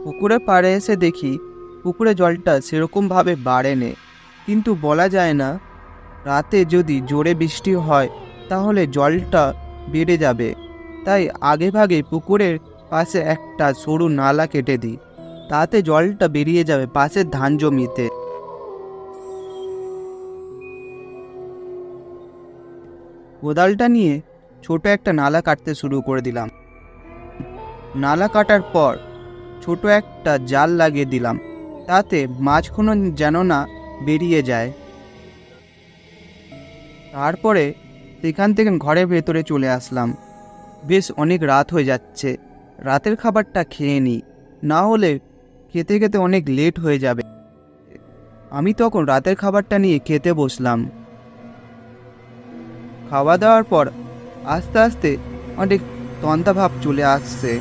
পুকুরে পাড়ে এসে দেখি পুকুরে জলটা সেরকমভাবে বাড়েনি, কিন্তু বলা যায় না, রাতে যদি জোরে বৃষ্টি হয় তাহলে জলটা বেড়ে যাবে। তাই আগেভাগে পুকুরের পাশে একটা সরু নালা কেটে দিই, তাতে জলটা বেরিয়ে যাবে পাশের ধান জমিতে। কোদালটা নিয়ে ছোট একটা নালা কাটতে শুরু করে দিলাম। নালা কাটার পর ছোট একটা জাল লাগিয়ে দিলাম, তাতে মাছগুলো যেন না বেরিয়ে যায়। তারপরে সেখান থেকে ঘরের ভেতরে চলে আসলাম। বেশ অনেক রাত হয়ে যাচ্ছে, রাতের খাবারটা খেয়ে নিই, না হলে খেতে খেতে অনেক লেট হয়ে যাবে। আমি তখন রাতের খাবারটা নিয়ে খেতে বসলাম। খাওয়া দাওয়ার পর আস্তে আস্তে অনেক তন্দ্রা ভাব চলে আসছে।